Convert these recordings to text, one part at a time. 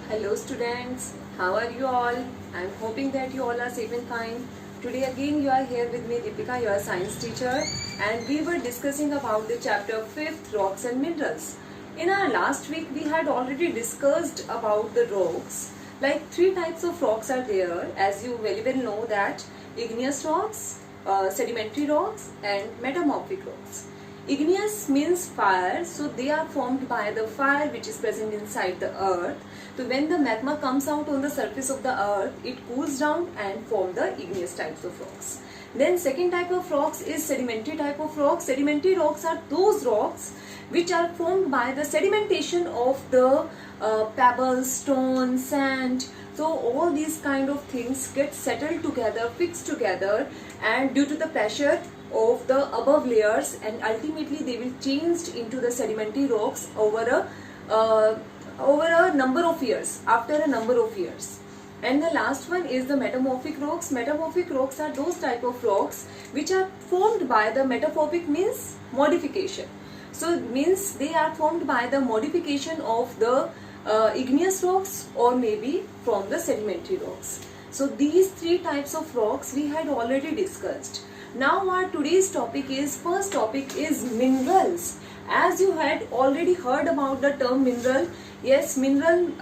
Hello students, how are you all? I am hoping that you all are safe and fine. Today again you are here with me Deepika, your science teacher, and we were discussing about the chapter 5th, rocks and minerals. In our last week we had already discussed about the rocks. Like 3 types of rocks are there, as you very well know, that igneous rocks, sedimentary rocks and metamorphic rocks. Igneous means fire, so they are formed by the fire which is present inside the earth. So when the magma comes out on the surface of the earth, it cools down and form the igneous types of rocks. Then second type of rocks is sedimentary type of rocks. Sedimentary rocks are those rocks which are formed by the sedimentation of the pebbles, stone, sand. So all these kind of things get settled together, fixed together, and due to the pressure of the above layers, and ultimately they will change into the sedimentary rocks over a number of years, after a number of years. And the last one is the metamorphic rocks. Metamorphic rocks are those type of rocks which are formed by the metamorphic means modification. So it means they are formed by the modification of the igneous rocks or maybe from the sedimentary rocks. So these 3 types of rocks we had already discussed. Now our today's topic is, first topic is minerals. As you had already heard about the term mineral, yes, mineral,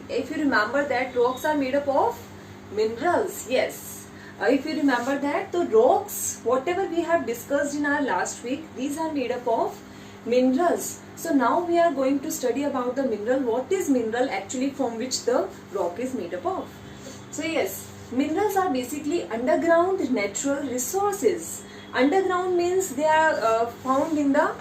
if you remember that rocks are made up of minerals, yes. If you remember that, the rocks, whatever we have discussed in our last week, these are made up of minerals. So now we are going to study about the mineral. What is mineral actually, from which the rock is made up of? So yes, minerals are basically underground natural resources. Underground means they are found in the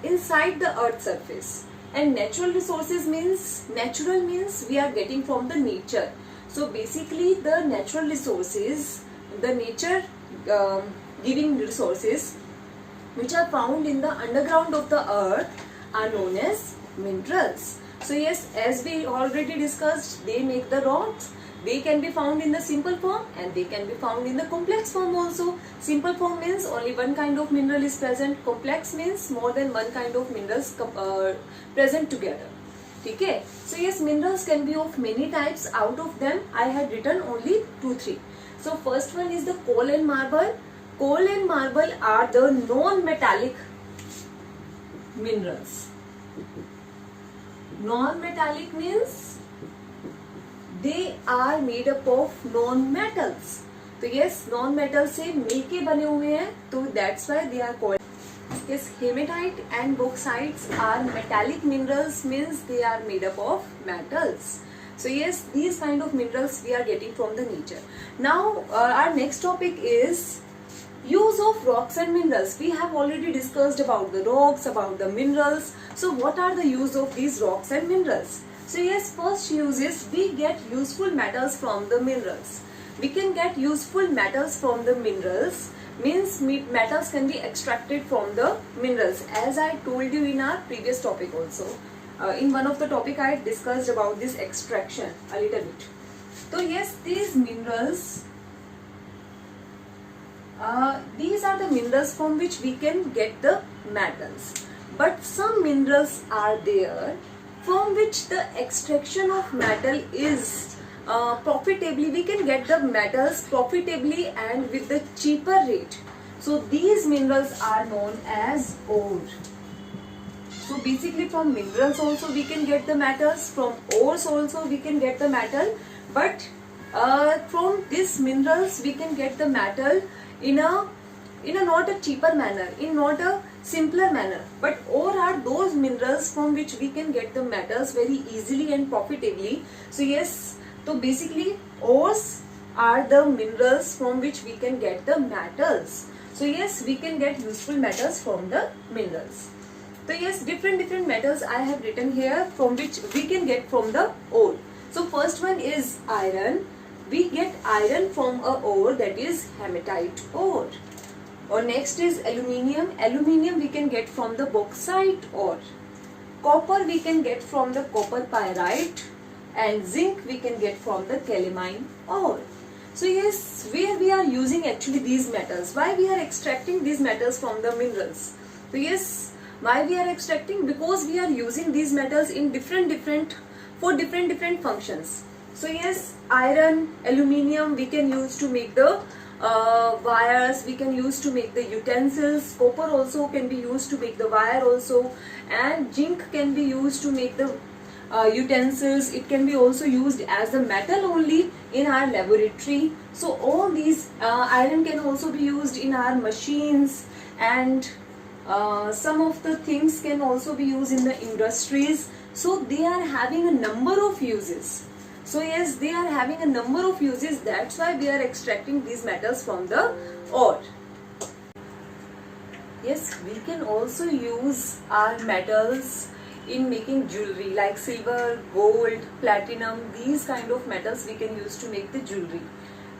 inside the earth surface, and natural resources means, natural means we are getting from the nature. So basically the natural resources, the nature giving resources which are found in the underground of the earth are known as minerals. So yes, as we already discussed, they make the rocks. They can be found in the simple form and they can be found in the complex form also. Simple form means only one kind of mineral is present. Complex means more than one kind of minerals present together. Okay? So yes, minerals can be of many types. Out of them I had written only 2-3. So first one is the coal and marble. Coal and marble are the non-metallic minerals. Non-metallic means they are made up of non-metals. तो yes, non-metals से मिलके बने हुए हैं, तो that's why they are called. Yes, hematite and bauxites are metallic minerals, means they are made up of metals. So yes, these kind of minerals we are getting from the nature. Now our next topic is use of rocks and minerals. We have already discussed about the rocks, about the minerals. So what are the use of these rocks and minerals? So yes, first use is we get useful metals from the minerals. We can get useful metals from the minerals, means metals can be extracted from the minerals, as I told you in our previous topic also. In one of the topic I discussed about this extraction a little bit. So yes, these minerals, these are the minerals from which we can get the metals. But some minerals are there from which the extraction of metal is profitably, we can get the metals profitably and with the cheaper rate. So these minerals are known as ore. So basically from minerals also we can get the metals, from ores also we can get the metal, but from these minerals we can get the metal in a not a cheaper manner, in not a simpler manner. But ore are those minerals from which we can get the metals very easily and profitably. So yes, so basically ores are the minerals from which we can get the metals. So yes, we can get useful metals from the minerals. So yes, different metals I have written here from which we can get from the ore. So first one is iron. We get iron from a ore, that is hematite ore. Or next is aluminium. Aluminium we can get from the bauxite ore. Copper we can get from the copper pyrite, and zinc we can get from the calamine ore. So yes, where we are using actually these metals, why we are extracting these metals from the minerals? So yes, why we are extracting? Because we are using these metals in different for different functions. So yes, iron, aluminium we can use to make the wires, we can use to make the utensils. Copper also can be used to make the wire also, and zinc can be used to make the utensils. It can be also used as a metal only in our laboratory. So all these iron can also be used in our machines, and some of the things can also be used in the industries. So they are having a number of uses. So yes, they are having a number of uses. That's why we are extracting these metals from the ore. Yes, we can also use our metals in making jewelry like silver, gold, platinum. These kind of metals we can use to make the jewelry.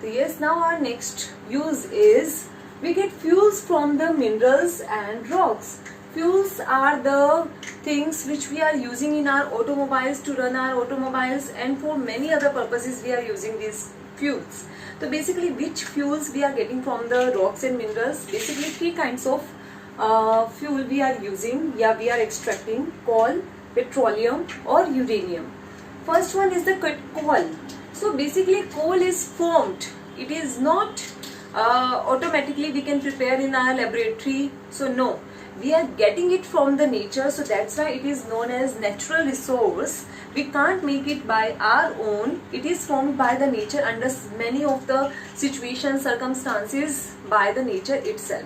So yes, now our next use is we get fuels from the minerals and rocks. Fuels are the things which we are using in our automobiles to run our automobiles, and for many other purposes we are using these fuels. So basically, which fuels we are getting from the rocks and minerals? Basically, three kinds of fuel we are using, we are extracting: coal, petroleum or uranium. First one is the coal. So basically, coal is formed. It is not automatically we can prepare in our laboratory. So no, we are getting it from the nature. So that's why it is known as natural resource. We can't make it by our own. It is formed by the nature under many of the situations, circumstances, by the nature itself.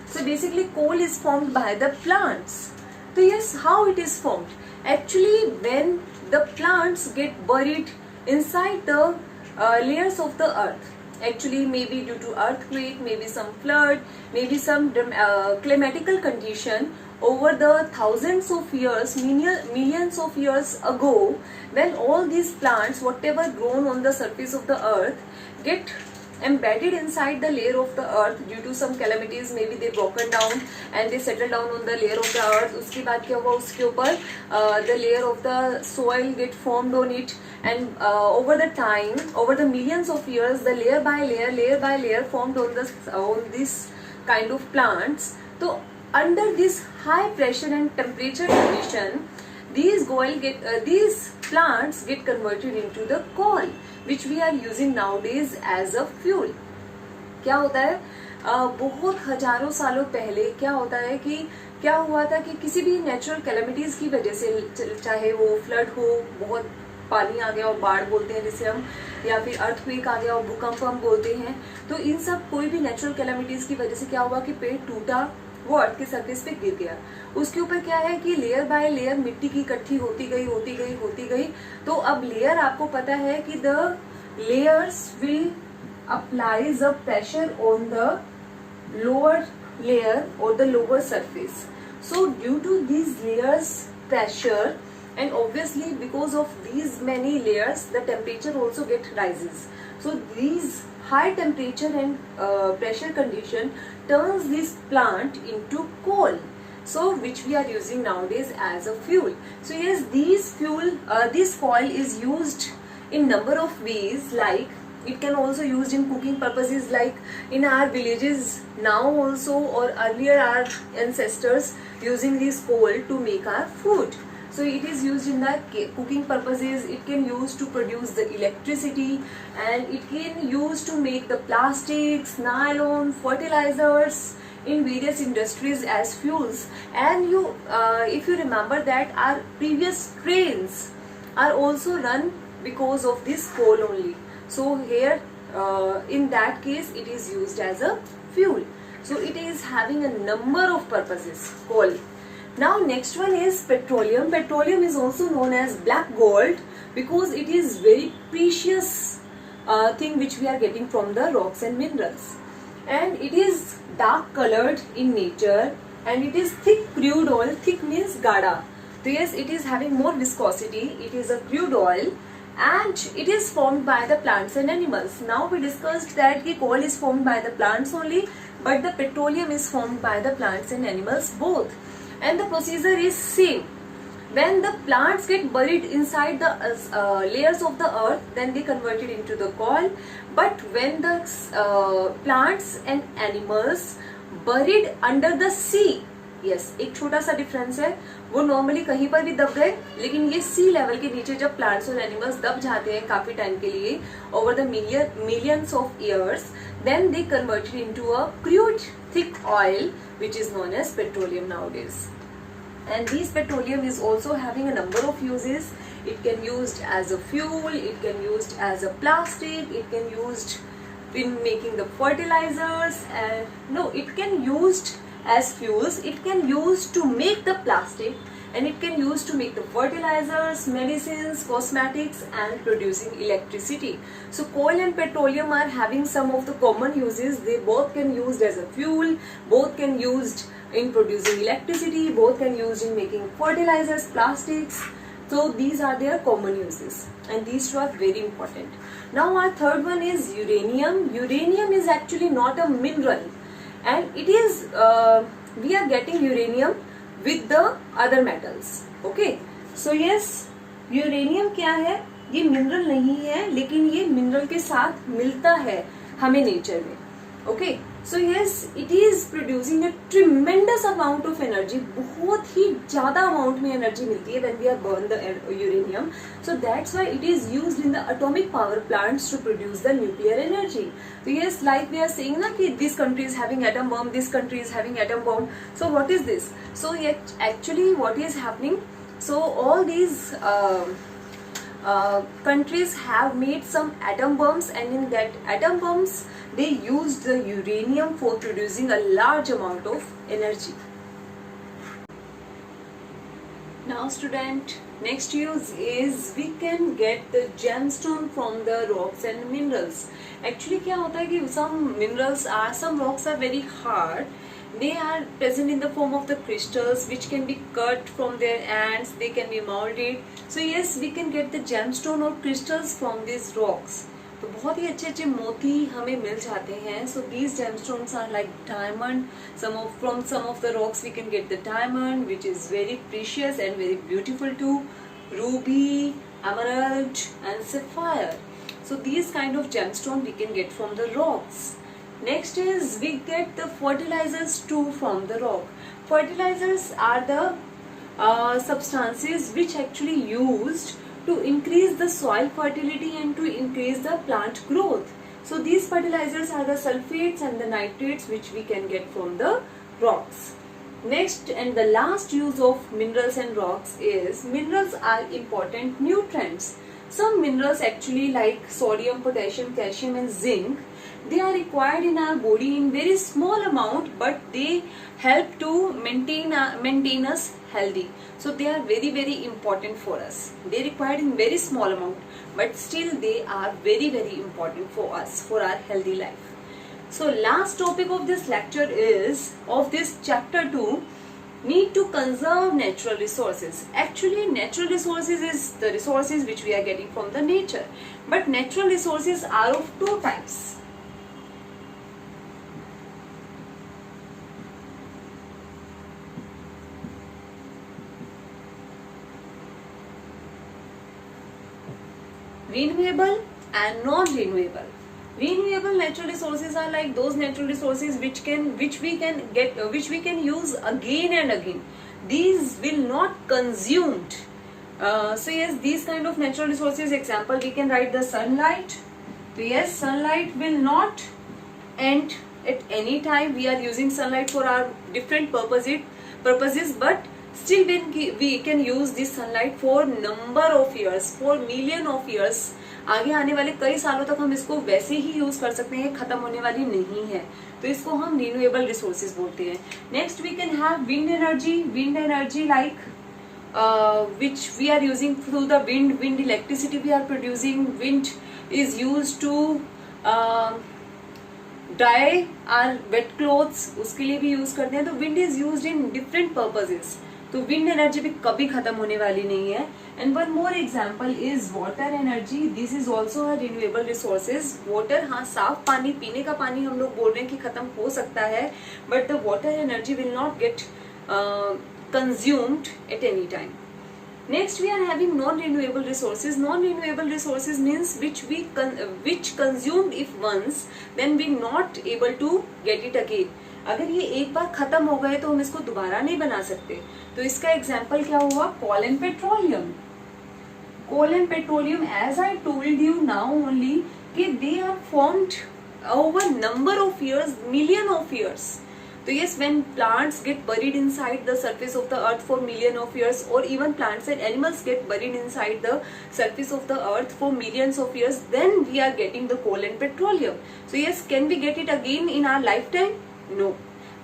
So basically, coal is formed by the plants. So yes, how it is formed? Actually, when the plants get buried inside the layers of the earth, actually maybe due to earthquake, maybe some flood, maybe some climatical condition over the thousands of years, millions of years ago, when all these plants, whatever grown on the surface of the earth, get embedded inside the layer of the earth due to some calamities, maybe they broken down and they settle down on the layer of the earth. उसके बाद क्या हुआ, उसके ऊपर the layer of the soil get formed on it, and over the time, over the millions of years, the layer by layer formed on this kind of plants. So under this high pressure and temperature condition, these plants get converted into the coal, which we are using nowadays as a fuel. क्या होता है, बहुत हजारों सालों पहले क्या होता है कि क्या हुआ था कि किसी भी नेचुरल कैलेमिटीज की वजह से, चाहे वो फ्लड हो, बहुत पानी आ गया और बाढ़ बोलते हैं जिसे हम, या फिर अर्थक्वेक आ गया और भूकंप हम बोलते हैं, तो इन सब कोई भी नेचुरल कैलेमिटीज की वजह से क्या हुआ कि पेड़ टूटा, वो अर्थ के सरफेस पे गिर गया. उसके ऊपर क्या है कि लेयर बाय लेयर मिट्टी की इकट्ठी होती गई. तो अब लेयर, आपको पता है कि the layers will applies a pressure on the lower layer और the lower surface. So due to these layers pressure, and obviously because of these many layers, the temperature also rises. So these high temperature and pressure condition turns this plant into coal, so which we are using nowadays as a fuel. So yes, this coal is used in number of ways, like it can also used in cooking purposes, like in our villages now also, or earlier our ancestors using this coal to make our food. So it is used in the cooking purposes. It can use to produce the electricity, and it can use to make the plastics, nylon, fertilizers in various industries as fuels. And if you remember that our previous trains are also run because of this coal only. So here in that case it is used as a fuel. So it is having a number of purposes, coal. Now next one is petroleum. Petroleum is also known as black gold because it is very precious thing which we are getting from the rocks and minerals. And it is dark colored in nature, and it is thick crude oil. Thick means gada. So yes, it is having more viscosity. It is a crude oil, and it is formed by the plants and animals. Now we discussed that the coal is formed by the plants only, but the petroleum is formed by the plants and animals both. And the procedure is same. When the plants get buried inside the layers of the earth, then they convert it into the coal. But when the plants and animals buried under the sea, yes, एक छोटा सा difference है, वो normally कहीं पर भी दब गए, लेकिन ये सी लेवल के नीचे जब प्लांट्स और एनिमल्स दब जाते हैं काफी टाइम के लिए, over the millions of years, then they converted into a crude thick oil which is known as petroleum nowadays. And this petroleum is also having a number of uses. It can used as a fuel, it can used as a plastic, it can used in making the fertilizers, and no, it can used as fuels, it can used to make the plastic, and it can used to make the fertilizers, medicines, cosmetics, and producing electricity. So coal and petroleum are having some of the common uses. They both can used as a fuel, both can used in producing electricity, both can used in making fertilizers, plastics. So these are their common uses, and these two are very important. Now our third one is uranium. Uranium is actually not a mineral, and it is we are getting uranium with the other metals. Okay, so yes, uranium क्या है, ये mineral नहीं है, लेकिन ये mineral के साथ मिलता है हमें नेचर में. Okay, so yes, it is producing a tremendous amount of energy. बहुत ही ज्यादा अमाउंट में एनर्जी मिलती है when we are burn the uranium. So that's why it is used in the atomic power plants to produce the nuclear energy. So yes, like we are saying ना कि this country is having atom bomb, this country is having atom bomb. So what is this? So yet actually what is happening? So all these countries have made some atom bombs, and in that atom bombs they used the uranium for producing a large amount of energy. Now student, next use is we can get the gemstone from the rocks and minerals. Actually क्या होता है कि some rocks are very hard. They are present in the form of the crystals which can be cut from their ends, they can be molded. So yes, we can get the gemstone or crystals from these rocks. तो बहुत ही अच्छे अच्छे मोती हमें मिल जाते हैं. So these gemstones are like diamond. From some of the rocks we can get the diamond, which is very precious and very beautiful too. Ruby, emerald, and sapphire. So these kind of gemstone we can get from the rocks. Next is we get the fertilizers too from the rock. Fertilizers are the substances which actually used to increase the soil fertility and to increase the plant growth. So these fertilizers are the sulfates and the nitrates which we can get from the rocks. Next and the last use of minerals and rocks is minerals are important nutrients. Some minerals actually like sodium, potassium, calcium, and zinc, they are required in our body in very small amount, but they help to maintain us healthy. So they are very very important for us. They are required in very small amount, but still they are very very important for us, for our healthy life. So last topic of this lecture is of this chapter 2, need to conserve natural resources. Actually natural resources is the resources which we are getting from the nature, but natural resources are of two types. Renewable and non-renewable. Renewable natural resources are like those natural resources which we can use again and again. These will not consumed. So yes, these kind of natural resources, example we can write the sunlight. So yes, sunlight will not end at any time. We are using sunlight for our different purposes, but still we can use this sunlight for number of years, for million of years. आगे आने वाले कई सालों तक हम इसको वैसे ही use कर सकते हैं, खत्म होने वाली नहीं है, तो इसको हम रिन्यूएबल रिसोर्सेज बोलते हैं. Next we can have wind energy like which we are using through the wind electricity we are producing. Wind is used to dry our wet clothes, उसके लिए भी यूज करते हैं. तो wind is used in different purposes. तो wind energy भी कभी खत्म होने वाली नहीं है. And one more example is water energy. This is also a renewable resources. Water, हाँ, साफ पानी, पीने का पानी हम लोग बोल रहे हैं कि खत्म हो सकता है, but the water energy will not gate consumed at any time. Next we are having non-renewable resources. Non-renewable resources means which consumed if once, then we not able to get it again. अगर ये एक बार खत्म हो गए तो हम इसको दोबारा नहीं बना सकते। तो इसका एग्जाम्पल क्या हुआ, coal and petroleum. Coal and petroleum, as I told you now only, कि they are formed over number of years, million of years. So yes, when plants get buried inside the surface of the earth for million of years, or even plants and animals get buried inside the surface of the earth for millions of years, then we are getting the coal and petroleum. So yes, can we get it again in our lifetime? No,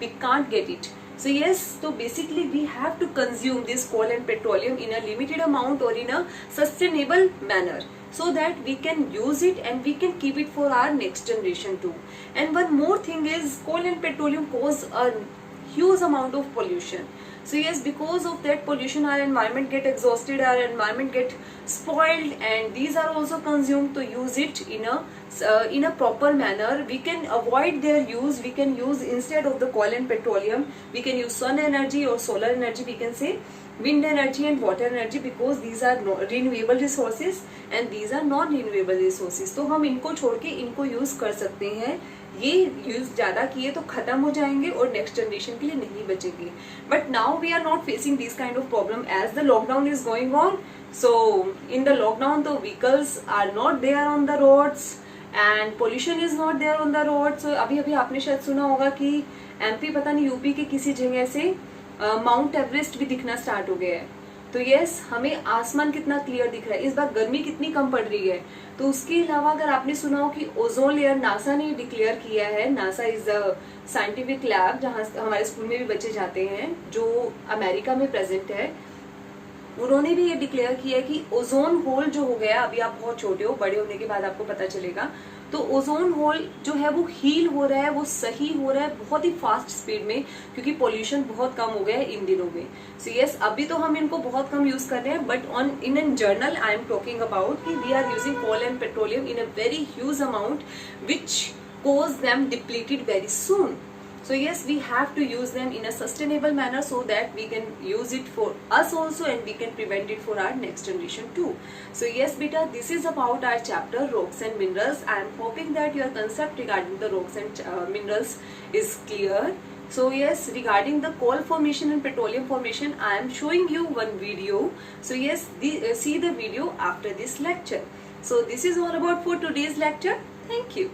we can't get it. So yes, so basically we have to consume this coal and petroleum in a limited amount or in a sustainable manner, so that we can use it and we can keep it for our next generation too. And one more thing is, coal and petroleum cause a huge amount of pollution. So yes, because of that pollution our environment get exhausted, our environment get spoiled, and these are also consumed. To use it in a proper manner, we can avoid their use. We can use, instead of the coal and petroleum, we can use sun energy or solar energy, we can say wind energy and water energy, because these are renewable resources and these are non renewable resources. तो हम इनको छोड़ के इनको use कर सकते हैं। ये यूज ज्यादा किए तो खत्म हो जाएंगे और नेक्स्ट जनरेशन के लिए नहीं बचेंगे। But now we are not facing this kind of problem as the lockdown is going on. So in the lockdown the vehicles are not there on the roads and pollution is not there on the road. So अभी अभी आपने शायद सुना होगा कि MP, पता नहीं UP के किसी जगह से माउंट एवरेस्ट भी दिखना स्टार्ट हो गया है। तो यस, हमें आसमान कितना क्लियर दिख रहा है, इस बार गर्मी कितनी कम पड़ रही है। तो उसके अलावा अगर आपने सुना हो कि ओजोन लेयर नासा ने डिक्लेयर किया है, NASA is a scientific lab जहां हमारे स्कूल में भी बच्चे जाते हैं, जो अमेरिका में प्रेजेंट है। उन्होंने भी ये डिक्लेयर किया है कि ओजोन होल जो हो गया, अभी आप बहुत छोटे हो, बड़े होने के बाद आपको पता चलेगा, तो ओजोन होल जो है वो हील हो रहा है, वो सही हो रहा है बहुत ही फास्ट स्पीड में, क्योंकि पोल्यूशन बहुत कम हो गया है इन दिनों में। सो यस, अभी तो हम इनको बहुत कम यूज कर रहे हैं, but in an general I am talking about कि we are using coal and petroleum in a very huge amount which cause them depleted very soon. So yes, we have to use them in a sustainable manner so that we can use it for us also and we can prevent it for our next generation too. So yes beta, this is about our chapter rocks and minerals. I am hoping that your concept regarding the rocks and minerals is clear. So yes, regarding the coal formation and petroleum formation, I am showing you one video. So yes, see the video after this lecture. So this is all about for today's lecture. Thank you.